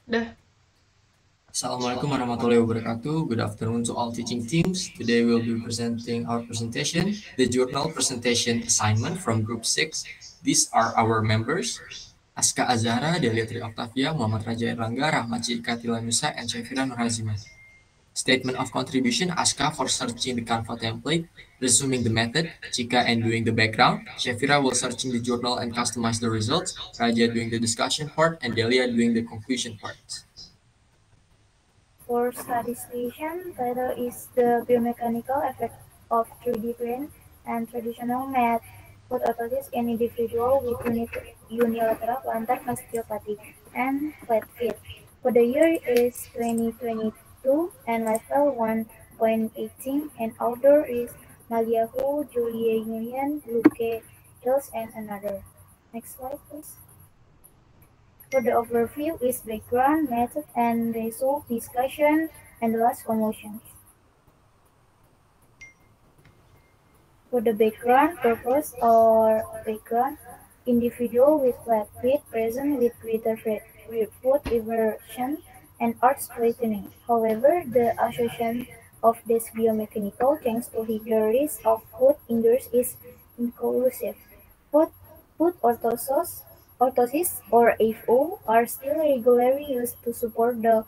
Dah. Assalamualaikum warahmatullahi wabarakatuh. Good afternoon to all teaching teams. Today we'll be presenting our presentation, the journal presentation assignment from Group 6. These are our members, Aska Azhara, Delia Tri Octavia, Muhammad Raja Erlangga, Rahmat Cika Tilanusa, and Syafira Nurhazima. Statement of contribution, Aska for searching the Canva template, resuming the method, Chika and doing the background, Syafira will searching the journal and customize the results, Raja doing the discussion part, and Delia doing the conclusion part. For study station, title is the biomechanical effect of 3D print and traditional math put authorities in individual with unilateral plantar fasciopathy and flat feet. For the year is 2022 and level 1.18 and outdoor is Maliahu, Julia Union, Luke Hills and another. Next slide please. For the overview is background, method, and result discussion, and the last conclusions. For the background purpose or background, individual with flat feet present with greater foot eversion and arch straightening. However, the association of this biomechanical change to higher risk of foot injuries is inconclusive. Foot, foot orthosis or FO are still regularly used to support the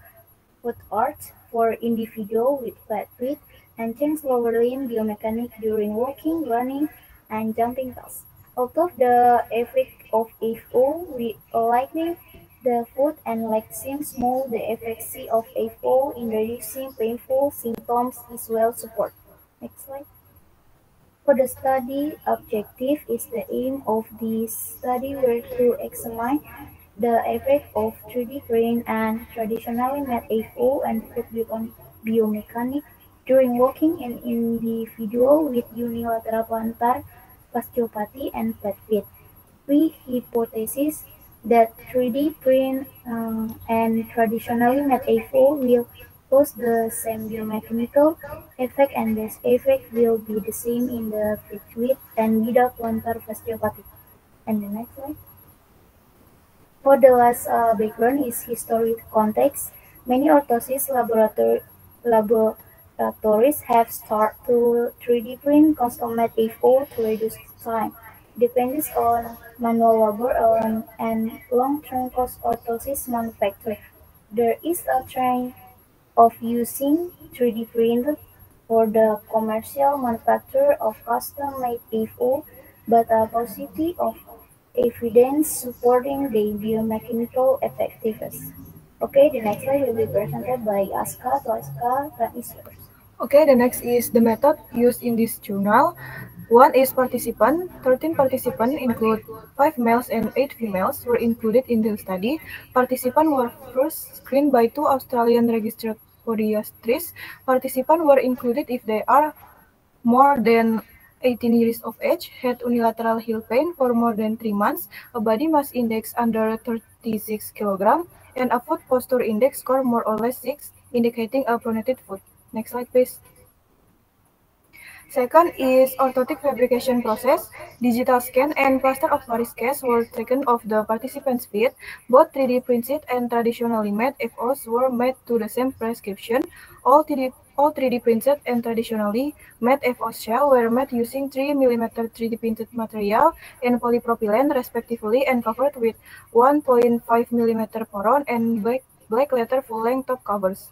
foot arch for individuals with flat feet and change lower limb biomechanics during walking, running, and jumping tasks. Although the effect of FO lightening the foot and leg seems small, the efficacy of FO in reducing painful symptoms is well supported. Next slide. For the study objective is the aim of this study were to examine the effect of 3D print and traditionally made FO and foot biomechanics during walking in individuals with unilateral plantar fasciopathy and flat feet. We hypothesize that 3D print and traditionally made FO will cause the same biomechanical effect and this effect will be the same in the feet with and without plantar fasciopathy. And the next slide. For the last background is historic context. Many orthosis laboratories have started to 3D print custom-made FO to reduce time. Depends on manual labor and long-term cost orthosis manufacture. There is a trend of using 3D print for the commercial manufacture of custom-made FO, but a paucity of evidence supporting the biomechanical effectiveness. Okay, the next slide will be presented by Aska. So Aska, that is yours. Okay, the next is the method used in this journal. One is participant. 13 participants include 5 males and 8 females were included in the study. Participants were first screened by 2 Australian registered podiatrists. Participants were included if they are more than 18 years of age, had unilateral heel pain for more than 3 months, a body mass index under 36 kg, and a foot posture index score more or less 6, indicating a pronated foot. Next slide, please. Second is orthotic fabrication process. Digital scan and plaster of Paris cast were taken off the participants' feet. Both 3D printed and traditionally made FOs were made to the same prescription. All 3D printed and traditionally made FO shell were made using 3 mm 3D printed material and polypropylene respectively and covered with 1.5 mm poron and black leather full-length top covers.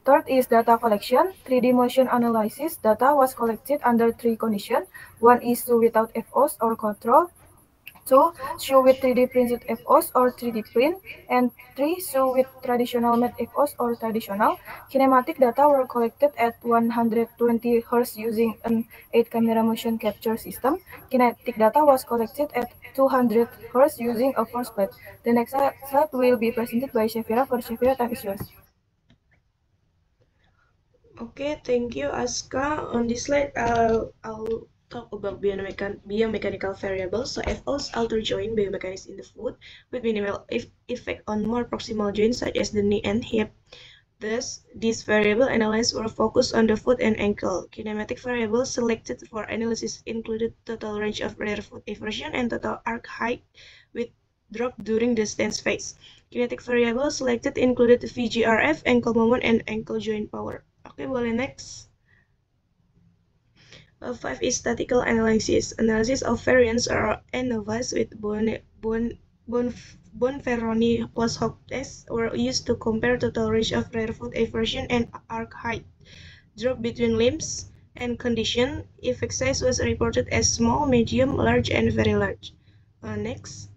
Third is data collection. 3D motion analysis data was collected under 3 conditions. 1 is show without FOs or control. 2. Show with 3D printed FOs or 3D print. And 3. Show with traditional made FOs or traditional. Kinematic data were collected at 120 Hz using an 8-camera motion capture system. Kinetic data was collected at 200 Hz using a force plate. The next slide will be presented by Syafira. For Syafira, time is yours. Okay, thank you, Aska. On this slide, I'll talk about biomechanical variables. So FOs alter joint biomechanics in the foot with minimal effect on more proximal joints such as the knee and hip. Thus, these variable analyses were focused on the foot and ankle. Kinematic variables selected for analysis included total range of rear foot eversion and total arc height with drop during the stance phase. Kinetic variables selected included VGRF, ankle moment, and ankle joint power. Oke, boleh next. 5 is statistical analysis. Analysis of variance are ANOVAs with Bonferroni post hoc tests were used to compare total range of rear foot eversion and arc height, drop between limbs, and condition. Effect size was reported as small, medium, large, and very large. Next.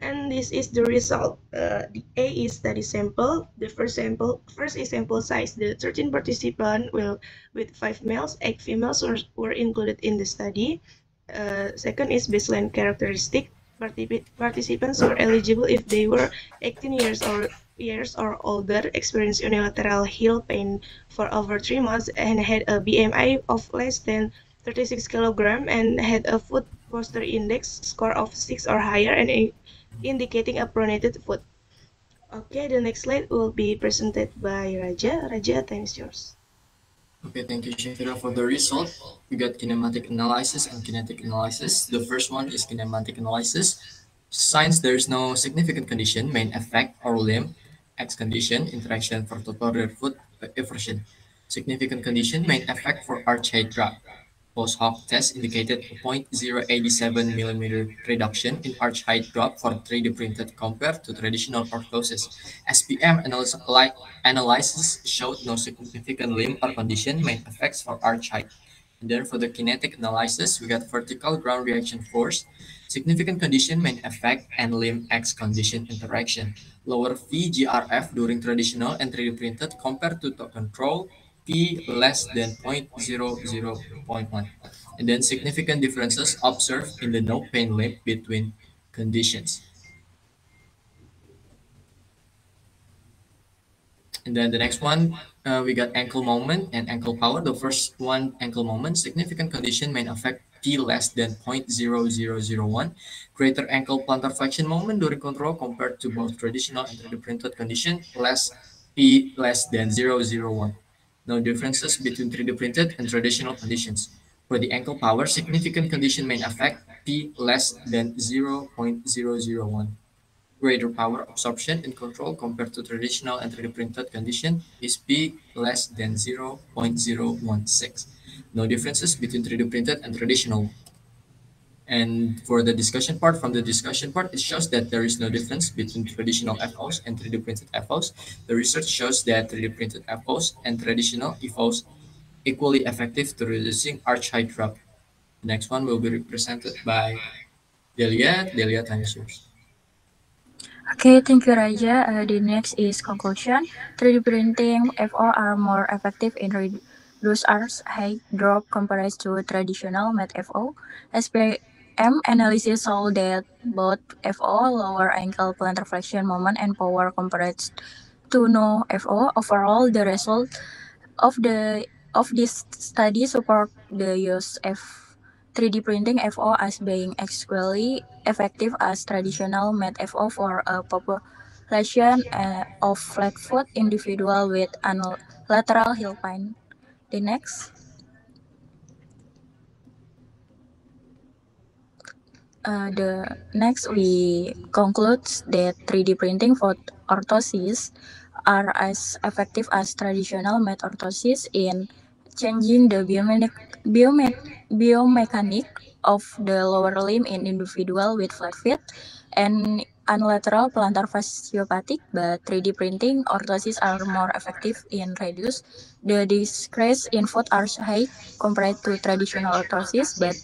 And this is the result. The A is study sample. The first is sample size. The 13 participants with 5 males, 8 females were included in the study. Second is baseline characteristic. Participants were eligible if they were 18 years or older, experienced unilateral heel pain for over 3 months, and had a BMI of less than 36 kg and had a foot posture index score of 6 or higher and indicating a pronated foot. Okay, the next slide will be presented by Raja. Raja, time is yours. Okay, thank you, Shafira, for the result. We got kinematic analysis and kinetic analysis. The first one is kinematic analysis. Since there is no significant condition, main effect or limb, X condition, interaction for total rear foot eversion. Significant condition, main effect for arch height drop. Post hoc test indicated a 0.087 mm reduction in arch height drop for 3D printed compared to traditional orthosis. SPM analysis showed no significant limb or condition main effects for arch height. And then for the kinetic analysis, we got vertical ground reaction force, significant condition main effect, and limb X condition interaction. Lower VGRF during traditional and 3D printed compared to control, P less than 0.00.1. And then significant differences observed in the no pain limb between conditions. And then the next one, we got ankle moment and ankle power. The first one, ankle moment, significant condition may affect P less than 0.0001. Greater ankle plantar flexion moment during control compared to both traditional and 3D printed condition, P less than 0.001. No differences between 3D printed and traditional conditions. For the ankle power, significant condition may affect P less than 0.001. Greater power absorption and control compared to traditional and 3D printed condition is P less than 0.016. No differences between 3D printed and traditional. And for the discussion part, it shows that there is no difference between traditional FOs and 3D printed FOs. The research shows that 3D printed FOs and traditional FOs equally effective to reducing arch height drop. The next one will be represented by Delia. Delia, time is yours. Okay, thank you, Raja. The next is conclusion. 3D printing FO are more effective in reduce arch height drop compared to traditional matte FO. SPM analysis showed that both FO, lower ankle plantar flexion moment, and power compared to no FO. Overall, the result of this study support the use of 3D printing FO as being equally effective as traditional matte FO for a population of flat-foot individual with lateral heel pain. The next. The next we conclude that 3D printing for orthosis are as effective as traditional matte orthosis in changing the biomechanic of the lower limb in individual with flat feet and unilateral plantar fasciopathic, but 3D printing orthosis are more effective in reduce the decrease in foot arch height compared to traditional orthosis, but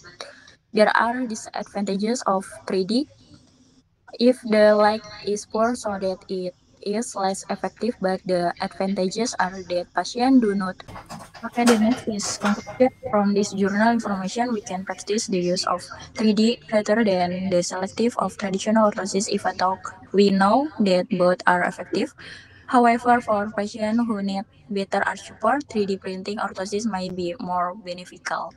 there are disadvantages of 3D if the light is poor so that it is less effective, but the advantages are that patients do not. Okay, the next is conclusion. From this journal information, we can practice the use of 3D rather than the selective of traditional orthosis if at all. We know that both are effective. However, for patients who need better arch support, 3D printing orthosis might be more beneficial.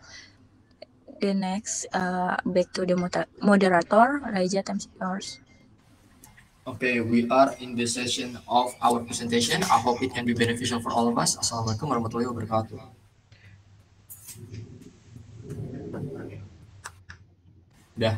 The next, back to the moderator, Raja, time is yours. Okay, we are in the session of our presentation. I hope it can be beneficial for all of us. Assalamualaikum warahmatullahi wabarakatuh. Dah.